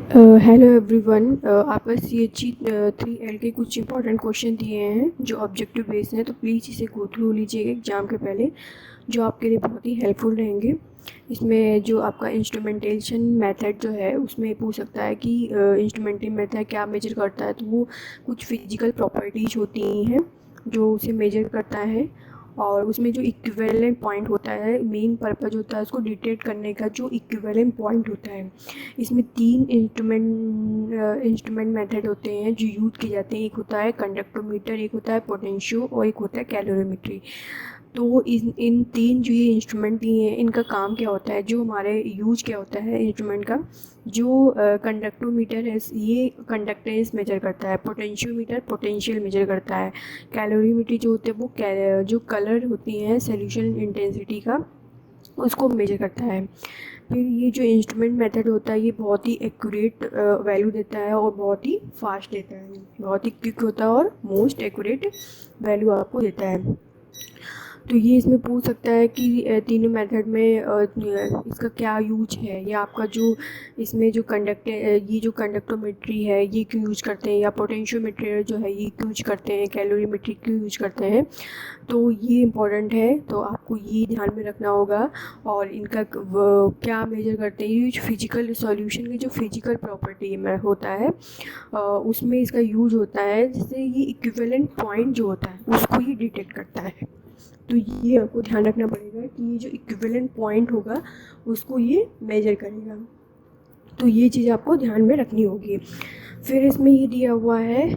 Hello everyone. आपका CHG 3L के कुछ इंपॉर्टेंट क्वेश्चन दिए हैं जो ऑब्जेक्टिव बेस्ड हैं, तो प्लीज़ इसे गो थ्रू लीजिएगा एग्ज़ाम के पहले, जो आपके लिए बहुत ही हेल्पफुल रहेंगे। इसमें जो आपका इंस्ट्रूमेंटेशन मेथड जो है उसमें पूछ सकता है कि इंस्ट्रूमेंटेशन मेथड क्या मेजर करता है, तो वो कुछ फिजिकल प्रॉपर्टीज़ होती हैं जो उसे मेजर करता है। और उसमें जो इक्विवेलेंट पॉइंट होता है, मेन पर्पज़ होता है उसको डिटेक्ट करने का, जो इक्विवेलेंट पॉइंट होता है। इसमें 3 इंस्ट्रूमेंट मेथड होते हैं जो यूज़ किए जाते हैं। एक होता है कंडक्टोमीटर, एक होता है पोटेंशियो और एक होता है कैलोरीमेट्री। तो इन 3 जो ये इंस्ट्रूमेंट दिए हैं, इनका काम क्या होता है, जो हमारे यूज क्या होता है इंस्ट्रूमेंट का। जो कंडक्टोमीटर है ये कंडक्टेंस मेजर करता है, पोटेंशियोमीटर पोटेंशियल मेजर करता है, कैलोरीमेट्री जो होते हैं वो जो कलर होती हैं सोल्यूशन इंटेंसिटी का, उसको मेजर करता है। फिर ये जो इंस्ट्रूमेंट मेथड होता है ये बहुत ही एक्यूरेट वैल्यू देता है और बहुत ही फास्ट देता है, बहुत ही क्विक होता है और मोस्ट एक्यूरेट वैल्यू आपको देता है। तो ये इसमें पूछ सकता है कि तीनों मेथड में इसका क्या यूज है, या आपका जो इसमें जो ये जो कंडक्टोमेट्री है ये क्यों यूज करते हैं, या पोटेंशियोमीटर जो है ये क्यों यूज करते हैं, कैलोरीमेट्री क्यों यूज करते हैं। तो ये इम्पोर्टेंट है, तो आपको ये ध्यान में रखना होगा। और इनका क्या मेजर करते हैं, ये फिजिकल सॉल्यूशन की जो फिजिकल प्रॉपर्टी में होता है उसमें इसका यूज होता है, जिससे ये इक्विवेलेंट पॉइंट जो होता है उसको ये डिटेक्ट करता है। तो ये आपको ध्यान रखना पड़ेगा कि ये जो इक्विवेलेंट पॉइंट होगा उसको ये मेजर करेगा। तो ये चीज़ आपको ध्यान में रखनी होगी। फिर इसमें ये दिया हुआ है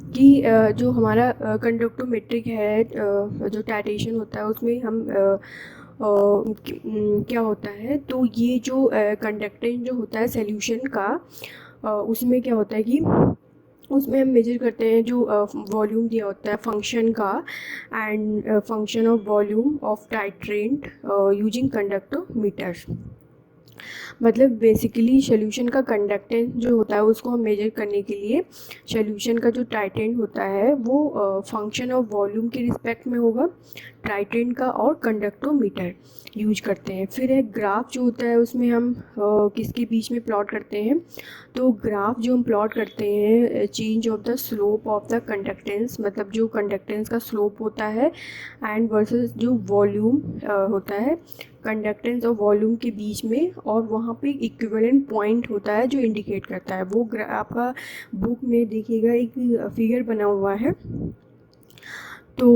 कि जो हमारा कंडक्टोमेट्रिक है, जो टाइटेशन होता है उसमें हम क्या होता है, तो ये जो कंडक्टेंस जो होता है सॉल्यूशन का, उसमें क्या होता है कि उसमें हम मेजर करते हैं जो वॉल्यूम दिया होता है फंक्शन का, and function of volume of titrant using conductometers. मतलब बेसिकली सोल्यूशन का कंडक्टेंस जो होता है उसको हम मेजर करने के लिए सोल्यूशन का जो टाइटेंट होता है वो फंक्शन ऑफ वॉल्यूम के रिस्पेक्ट में होगा, टाइटेंट का, और कंडक्टोमीटर यूज करते हैं। फिर एक ग्राफ जो होता है उसमें हम किसके बीच में प्लॉट करते हैं, तो ग्राफ जो हम प्लॉट करते हैं change of the slope of the conductance, मतलब जो कंडक्टेंस का स्लोप होता है एंड वर्सेस जो वॉल्यूम होता है कंडक्टेंस और वॉल्यूम के बीच में, और वहाँ पे इक्विवेलेंट पॉइंट होता है जो इंडिकेट करता है। वो आपका बुक में देखिएगा एक फिगर बना हुआ है, तो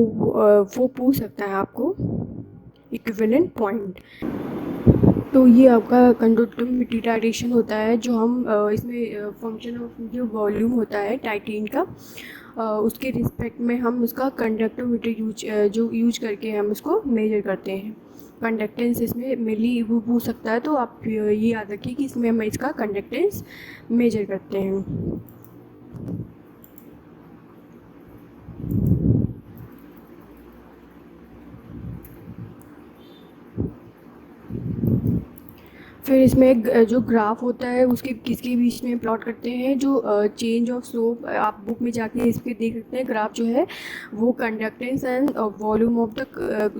वो पूछ सकता है आपको इक्विवेलेंट पॉइंट। तो ये आपका कंडक्टिविटी टाइटेशन होता है, जो हम इसमें फंक्शन ऑफ जो वॉल्यूम होता है टाइटेन का, उसके रिस्पेक्ट में हम उसका कंडक्टिविटी जो यूज करके हम उसको मेजर करते हैं। कंडक्टेंस इसमें मिली वो पूछ सकता है, तो आप ये याद रखिए कि इसमें हम इसका कंडक्टेंस मेजर करते हैं। फिर इसमें जो ग्राफ होता है उसके किसके बीच में प्लॉट करते हैं, जो चेंज ऑफ स्लोप, आप बुक में जाके इस पर देख सकते हैं। ग्राफ जो है वो conductance and volume of the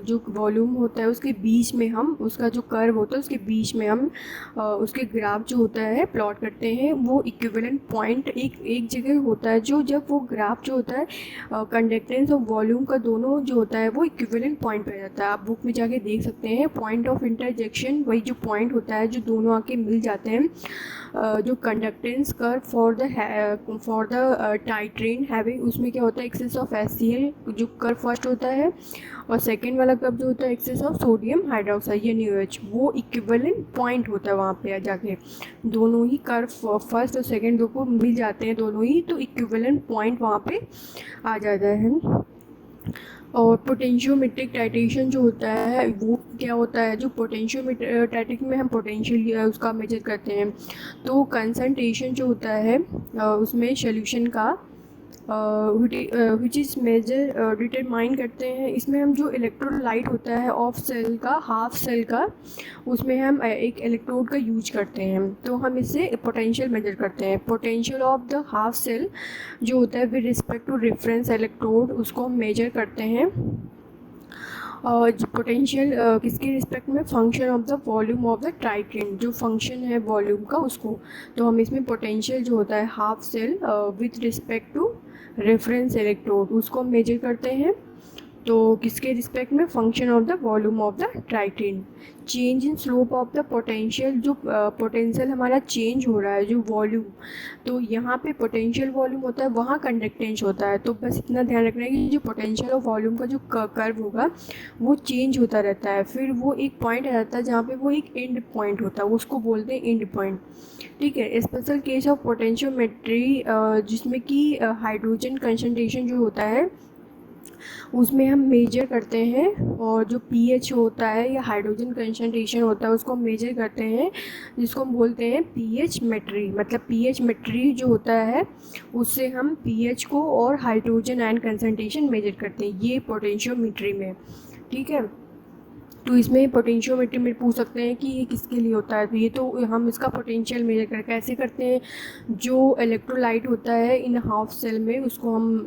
जो वॉल्यूम होता है उसके बीच में हम उसका जो कर्व होता है उसके बीच में हम उसके ग्राफ जो होता है प्लॉट करते हैं। वो इक्विवेलेंट पॉइंट एक जगह होता है, जो जब वो ग्राफ जो होता है कंडक्टेंस और वॉल्यूम का दोनों जो होता है वो इक्विवेलेंट पॉइंट पे जाता है। आप बुक में जाके देख सकते हैं पॉइंट ऑफ इंटरजेक्शन, वही जो पॉइंट होता है जो दोनों आके मिल जाते हैं। जो conductance curve for the titration having, उसमें क्या होता है एक्सेस ऑफ HCl जो कर्व फर्स्ट होता है, और सेकेंड वाला कर्व जो होता है excess of sodium hydroxide NaOH, वो इक्विवेलेंट पॉइंट होता है वहाँ पे जाके। दोनों ही कर्व फर्स्ट और सेकेंड दो को मिल जाते हैं दोनों ही, तो इक्विवेलेंट पॉइंट वहाँ पे आ जाता है। और पोटेंशियोमेट्रिक टाइटेशन जो होता है वो क्या होता है, जो पोटेंशियोमेट्रिक में हम पोटेंशियल उसका मेजर करते हैं। तो कंसंट्रेशन जो होता है उसमें सोल्यूशन का विच इज़ मेजर डिटरमाइन करते हैं। इसमें हम जो इलेक्ट्रोलाइट होता है ऑफ सेल का, हाफ सेल का, उसमें हम एक इलेक्ट्रोड का यूज करते हैं, तो हम इससे पोटेंशियल मेजर करते हैं। Potential of the half cell जो होता है with respect to reference electrode, उसको हम मेजर करते हैं। और जो पोटेंशियल किसके रिस्पेक्ट में, function of the volume of the ट्राइट्रेन, जो फंक्शन है वॉल्यूम का उसको। तो हम इसमें पोटेंशियल जो होता है half cell with respect to reference electrode उसको हम मेजर करते हैं। तो किसके रिस्पेक्ट में, function of the volume of the ट्राइट्रेन। Change in slope of the potential, जो पोटेंशियल हमारा चेंज हो रहा है जो वॉल्यूम, तो यहाँ पे पोटेंशियल वॉल्यूम होता है, वहाँ कंडक्टेंस होता है। तो बस इतना ध्यान रखना है कि जो पोटेंशियल और वॉल्यूम का जो कर्व होगा वो चेंज होता रहता है। फिर वो एक पॉइंट आ जाता है जहाँ पे वो एक एंड पॉइंट होता है, उसको बोलते हैं एंड पॉइंट। ठीक है। स्पेशल केस ऑफ पोटेंशियोमेट्री जिसमें कि हाइड्रोजन कंसंट्रेशन जो होता है उसमें हम मेजर करते हैं, और जो पीएच होता है या हाइड्रोजन कंसंट्रेशन होता है उसको हम मेजर करते हैं, जिसको हम बोलते हैं पीएच मेट्री। मतलब पीएच मेट्री जो होता है उससे हम पीएच को और हाइड्रोजन आयन कंसंट्रेशन मेजर करते हैं, ये पोटेंशियोमेट्री में। ठीक है। तो इसमें पोटेंशियोमेट्री में पूछ सकते हैं कि ये किसके लिए होता है। तो ये तो हम इसका पोटेंशियल मेजर कर कैसे करते हैं, जो इलेक्ट्रोलाइट होता है इन हाफ सेल में उसको हम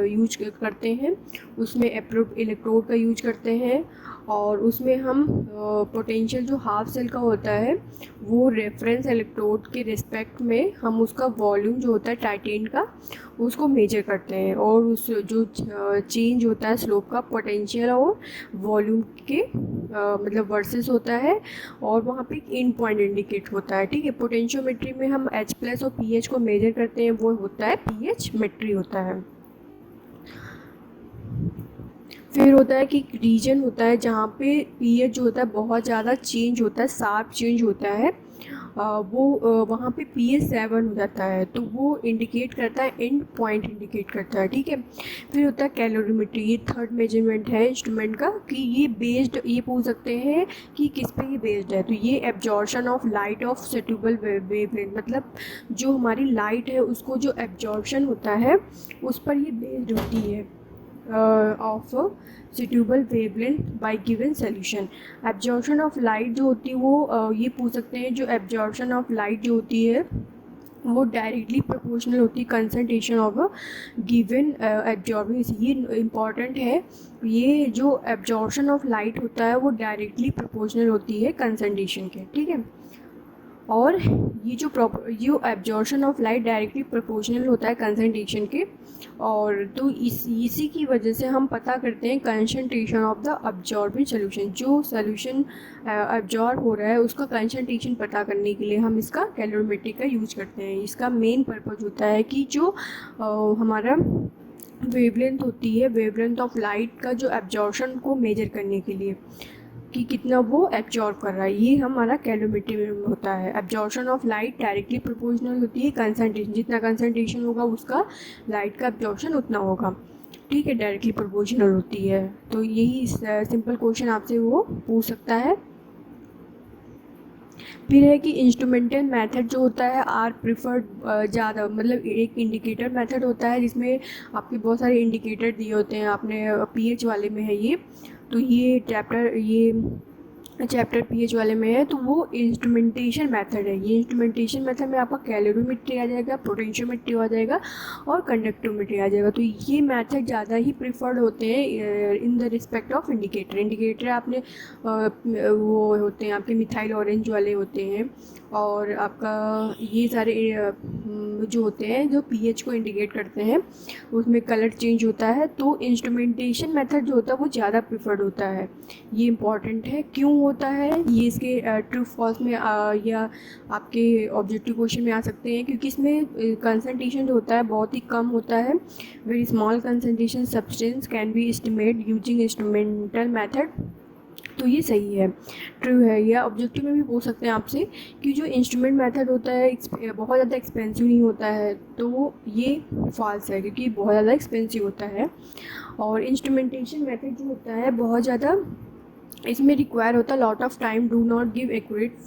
यूज करते हैं, उसमें इलेक्ट्रोड का यूज करते हैं, और उसमें हम पोटेंशियल जो हाफ सेल का होता है वो रेफरेंस इलेक्ट्रोड के रिस्पेक्ट में हम उसका वॉल्यूम जो होता है टाइटेन का उसको मेजर करते हैं, और उस जो चेंज होता है स्लोप का पोटेंशियल और वॉल्यूम के मतलब वर्सेस होता है, और वहाँ पे एक एंड पॉइंट इंडिकेट होता है। ठीक है। पोटेंशियोमेट्री में हम H प्लस और पीएच को मेजर करते हैं, वो होता है पीएच मेट्री होता है। फिर होता है कि एक रीजन होता है जहाँ पे पीएच जो होता है बहुत ज़्यादा चेंज होता है, शार्प चेंज होता है, वहाँ पे पीएच 7 हो जाता है, तो वो इंडिकेट करता है एंड पॉइंट इंडिकेट करता है। ठीक है। फिर होता है कैलोरीमेट्री, ये थर्ड मेजरमेंट है इंस्ट्रूमेंट का, कि ये बेस्ड, ये पूछ सकते हैं कि किस पे ये बेस्ड है। तो ये absorption of light of suitable wavelength, मतलब जो हमारी लाइट है उसको जो एब्जॉर्प्शन होता है उस पर ये बेस्ड होती है of suitable wavelength bye given solution. Absorption of light जो होती है वो ये पूछ सकते हैं, जो एब्जॉर्प्शन ऑफ लाइट जो होती है वो डायरेक्टली प्रोपोर्शनल होती है concentration of a given absorbing. ये इम्पॉर्टेंट है, ये जो एब्जॉर्प्शन ऑफ लाइट होता है वो डायरेक्टली प्रोपोर्शनल होती है कंसंट्रेशन के। ठीक है। और ये जो absorption of light directly proportional होता है कंसंट्रेशन के, और तो इसी की वजह से हम पता करते हैं concentration of the absorbing solution. जो सोल्यूशन अब्जॉर्ब हो रहा है उसका कंसंट्रेशन पता करने के लिए हम इसका कैलोरीमेट्री का यूज करते हैं। इसका मेन पर्पज़ होता है कि जो हमारा वेवलेंथ होती है, वेवलेंथ ऑफ लाइट का जो एब्जॉर्प्शन को मेजर करने के लिए कि कितना वो एब्जॉर्ब कर रहा है, ये हमारा कैलोरीमेट्री में होता है। Absorption of light directly proportional होती है कंसंट्रेशन, जितना कंसंट्रेशन होगा उसका लाइट का एब्जॉर्प्शन उतना होगा। ठीक है। डायरेक्टली प्रोपोर्शनल होती है। तो यही सिंपल क्वेश्चन आपसे वो पूछ सकता है। फिर है कि इंस्ट्रूमेंटल मेथड जो होता है आर प्रिफर्ड ज़्यादा, मतलब एक इंडिकेटर मेथड होता है जिसमें आपके बहुत सारे इंडिकेटर दिए होते हैं, आपने पीएच वाले में है ये, तो ये चैप्टर पीएच वाले में है, तो वो इंस्ट्रूमेंटेशन मेथड है। ये इंस्ट्रूमेंटेशन मेथड में आपका कैलोरीमेट्री आ जाएगा, पोटेंशियोमेट्री आ जाएगा और कंडक्टोमेट्री आ जाएगा। तो ये मेथड ज़्यादा ही प्रिफर्ड होते हैं in the respect of indicator. Indicator आपने वो होते हैं आपके मिथाइल ऑरेंज वाले होते हैं, और आपका ये सारे जो होते हैं जो पीएच को इंडिकेट करते हैं उसमें कलर चेंज होता है। तो इंस्ट्रूमेंटेशन मेथड जो होता है वो ज़्यादा प्रिफर्ड होता है। ये इम्पॉर्टेंट है, क्यों होता है ये, इसके ट्रू फॉल्स में या आपके ऑब्जेक्टिव क्वेश्चन में आ सकते हैं, क्योंकि इसमें कंसंट्रेशन जो होता है बहुत ही कम होता है। Very small concentration substance can be estimate using instrumental method. तो ये सही है, ट्रू है। या ऑब्जेक्टिव में भी पूछ सकते हैं आपसे कि जो इंस्ट्रूमेंट मेथड होता है बहुत ज़्यादा एक्सपेंसिव नहीं होता है, तो ये फॉल्स है क्योंकि बहुत ज़्यादा एक्सपेंसिव होता है। और इंस्ट्रूमेंटेशन मेथड जो होता है बहुत ज़्यादा इसमें रिक्वायर होता है lot of time, do not give accurate,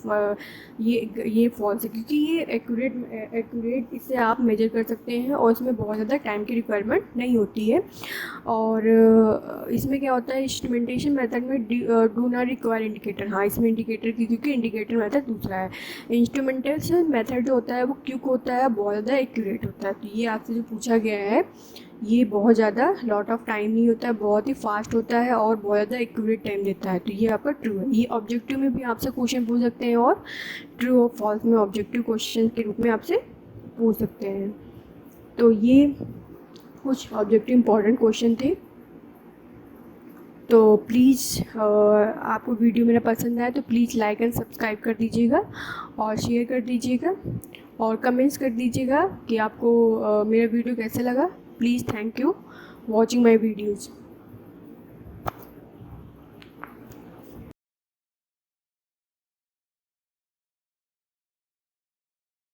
ये फॉल्स है क्योंकि ये एक्यूरेट इससे आप मेजर कर सकते हैं और इसमें बहुत ज़्यादा टाइम की रिक्वायरमेंट नहीं होती है। और इसमें क्या होता है इंस्ट्रूमेंटेशन मेथड में डू नॉट रिक्वायर इंडिकेटर, हाँ इसमें इंडिकेटर की, क्योंकि इंडिकेटर मेथड दूसरा है। इंस्ट्रूमेंटेशन मेथड जो होता है वो क्यों होता है, बहुत ज़्यादा एक्यूरेट होता है। तो ये आपसे जो पूछा गया है ये बहुत ज़्यादा लॉट ऑफ टाइम नहीं होता है, बहुत ही फास्ट होता है और बहुत ज़्यादा एक्यूरेट टाइम देता है। तो ये आपका ट्रू है। ये ऑब्जेक्टिव में भी आपसे क्वेश्चन पूछ सकते हैं और ट्रू और फॉल्स में ऑब्जेक्टिव क्वेश्चन के रूप में आपसे पूछ सकते हैं। तो ये कुछ ऑब्जेक्टिव इंपॉर्टेंट क्वेश्चन थे। तो प्लीज़ आपको वीडियो मेरा पसंद आया तो प्लीज़ लाइक एंड सब्सक्राइब कर दीजिएगा और शेयर कर दीजिएगा और कमेंट्स कर दीजिएगा कि आपको मेरा वीडियो कैसे लगा। Please, thank you watching my videos.